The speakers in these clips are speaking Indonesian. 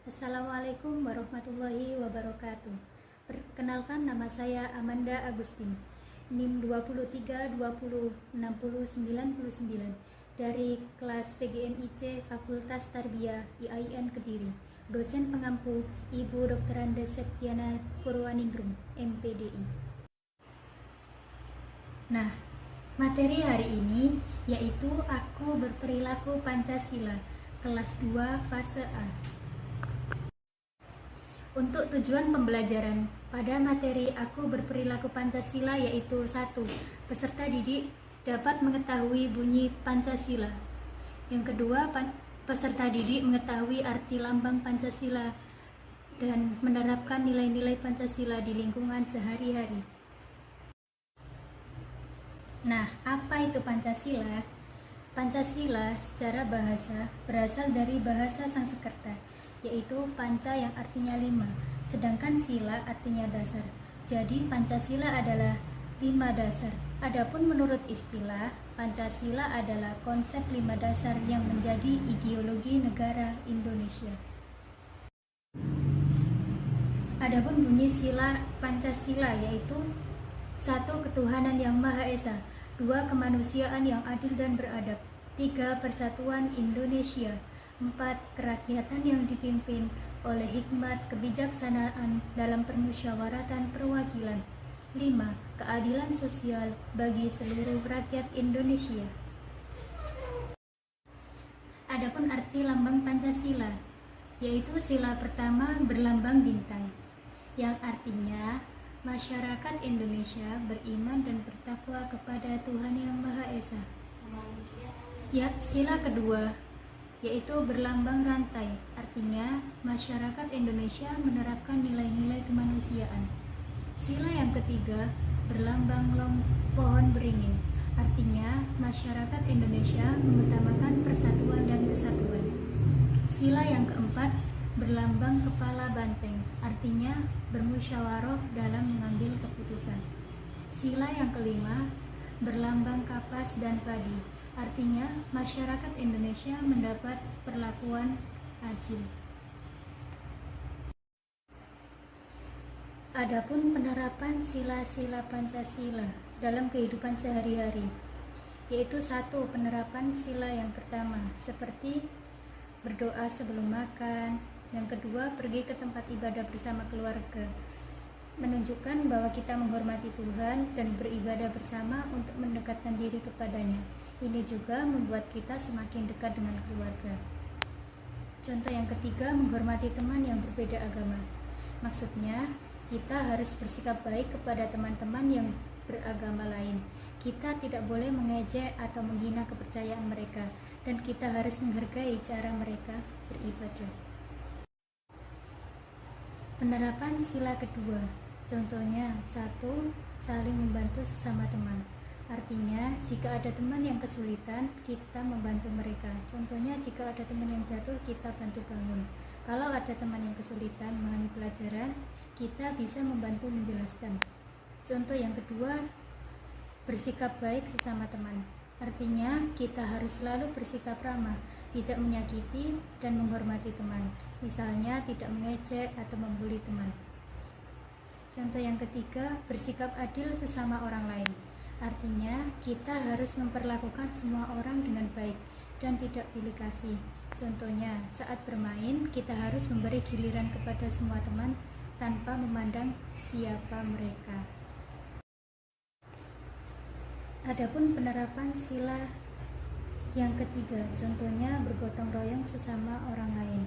Assalamualaikum warahmatullahi wabarakatuh. Perkenalkan, nama saya Amanda Agustin, NIM 23206099 dari kelas PGMIC Fakultas Tarbiyah IAIN Kediri. Dosen pengampu Ibu Dr. Andes Septiana Purwaningrum, MPDI. Nah, materi hari ini yaitu Aku Berperilaku Pancasila, kelas 2 fase A. Untuk tujuan pembelajaran pada materi Aku Berperilaku Pancasila yaitu 1. Peserta didik dapat mengetahui bunyi Pancasila. Yang kedua, peserta didik mengetahui arti lambang Pancasila dan menerapkan nilai-nilai Pancasila di lingkungan sehari-hari. Nah, apa itu Pancasila? Pancasila secara bahasa berasal dari bahasa Sanskerta, yaitu panca yang artinya 5, sedangkan sila artinya dasar. Jadi Pancasila adalah 5 dasar. Adapun menurut istilah, Pancasila adalah konsep 5 dasar yang menjadi ideologi negara Indonesia. Adapun bunyi sila Pancasila yaitu 1. Ketuhanan yang Maha Esa, 2. Kemanusiaan yang adil dan beradab, 3. Persatuan Indonesia, 4. Kerakyatan yang dipimpin oleh hikmat kebijaksanaan dalam permusyawaratan perwakilan, 5. Keadilan sosial bagi seluruh rakyat Indonesia. Adapun arti lambang Pancasila, yaitu sila pertama berlambang bintang, yang artinya masyarakat Indonesia beriman dan bertakwa kepada Tuhan Yang Maha Esa. Ya, sila kedua yaitu berlambang rantai, artinya masyarakat Indonesia menerapkan nilai-nilai kemanusiaan. Sila yang ketiga berlambang pohon beringin, artinya masyarakat Indonesia mengutamakan persatuan dan kesatuan. Sila yang keempat berlambang kepala banteng, artinya bermusyawarah dalam mengambil keputusan. Sila yang kelima berlambang kapas dan padi, artinya masyarakat Indonesia mendapat perlakuan adil. Adapun penerapan sila-sila Pancasila dalam kehidupan sehari-hari, yaitu 1. Penerapan sila yang pertama seperti berdoa sebelum makan. Yang kedua, pergi ke tempat ibadah bersama keluarga, menunjukkan bahwa kita menghormati Tuhan dan beribadah bersama untuk mendekatkan diri kepadanya. Ini juga membuat kita semakin dekat dengan keluarga. Contoh yang ketiga, menghormati teman yang berbeda agama. Maksudnya, kita harus bersikap baik kepada teman-teman yang beragama lain. Kita tidak boleh mengejek atau menghina kepercayaan mereka, dan kita harus menghargai cara mereka beribadah. Penerapan sila kedua, contohnya 1. Saling membantu sesama teman. Artinya, jika ada teman yang kesulitan, kita membantu mereka. Contohnya, jika ada teman yang jatuh, kita bantu bangun. Kalau ada teman yang kesulitan memahami pelajaran, kita bisa membantu menjelaskan. Contoh yang kedua, bersikap baik sesama teman. Artinya, kita harus selalu bersikap ramah, tidak menyakiti dan menghormati teman. Misalnya, tidak mengejek atau membuli teman. Contoh yang ketiga, bersikap adil sesama orang lain. Artinya, kita harus memperlakukan semua orang dengan baik dan tidak pilih kasih. Contohnya, saat bermain, kita harus memberi giliran kepada semua teman tanpa memandang siapa mereka. Adapun penerapan sila yang ketiga, contohnya bergotong royong sesama orang lain.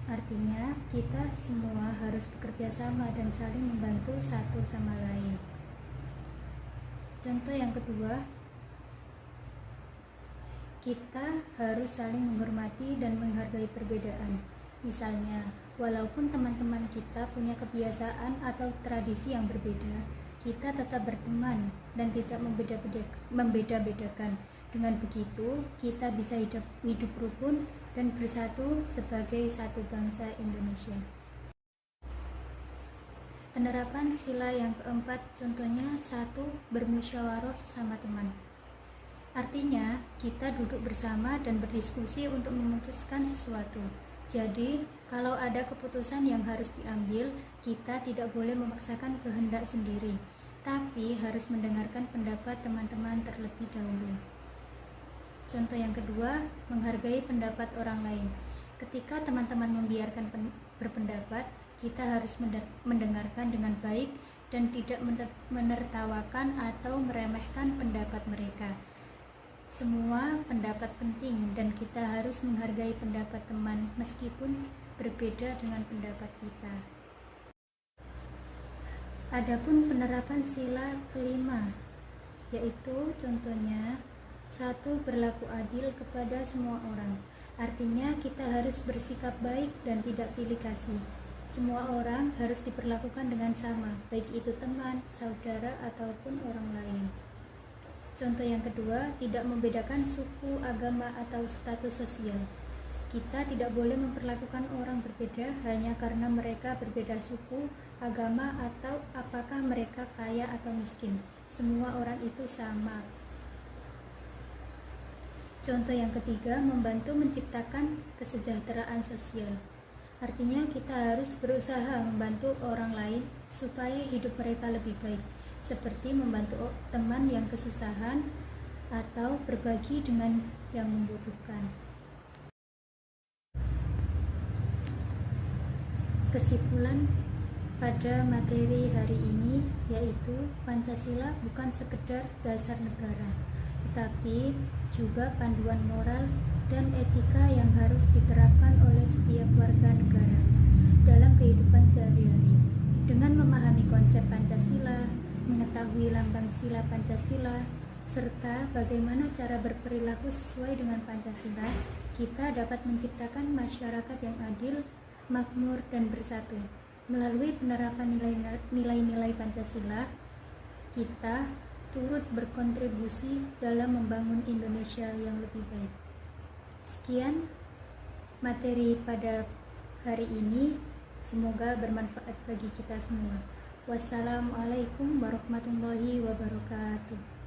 Artinya, kita semua harus bekerja sama dan saling membantu satu sama lain. Contoh yang kedua, kita harus saling menghormati dan menghargai perbedaan. Misalnya, walaupun teman-teman kita punya kebiasaan atau tradisi yang berbeda, kita tetap berteman dan tidak membeda-bedakan. Dengan begitu, kita bisa hidup rukun dan bersatu sebagai satu bangsa Indonesia. Penerapan sila yang keempat, contohnya 1. Bermusyawarah sesama teman. Artinya, kita duduk bersama dan berdiskusi untuk memutuskan sesuatu. Jadi, kalau ada keputusan yang harus diambil, kita tidak boleh memaksakan kehendak sendiri, tapi harus mendengarkan pendapat teman-teman terlebih dahulu. Contoh yang kedua, menghargai pendapat orang lain. Ketika teman-teman membiarkan berpendapat, kita harus mendengarkan dengan baik dan tidak menertawakan atau meremehkan pendapat mereka. Semua pendapat penting dan kita harus menghargai pendapat teman meskipun berbeda dengan pendapat kita. Adapun penerapan sila kelima, yaitu contohnya 1. Berlaku adil kepada semua orang. Artinya kita harus bersikap baik dan tidak pilih kasih. Semua orang harus diperlakukan dengan sama, baik itu teman, saudara, ataupun orang lain. Contoh yang kedua, tidak membedakan suku, agama, atau status sosial. Kita tidak boleh memperlakukan orang berbeda hanya karena mereka berbeda suku, agama, atau apakah mereka kaya atau miskin. Semua orang itu sama. Contoh yang ketiga, membantu menciptakan kesejahteraan sosial. Artinya kita harus berusaha membantu orang lain supaya hidup mereka lebih baik, seperti membantu teman yang kesusahan atau berbagi dengan yang membutuhkan. Kesimpulan pada materi hari ini yaitu Pancasila bukan sekedar dasar negara, tetapi juga panduan moral dan etika yang harus diterapkan oleh setiap warga negara dalam kehidupan sehari-hari. Dengan memahami konsep Pancasila, mengetahui lambang sila Pancasila, serta bagaimana cara berperilaku sesuai dengan Pancasila, kita dapat menciptakan masyarakat yang adil, makmur, dan bersatu. Melalui penerapan nilai-nilai Pancasila, kita turut berkontribusi dalam membangun Indonesia yang lebih baik. Sekian materi pada hari ini, semoga bermanfaat bagi kita semua. Wassalamualaikum warahmatullahi wabarakatuh.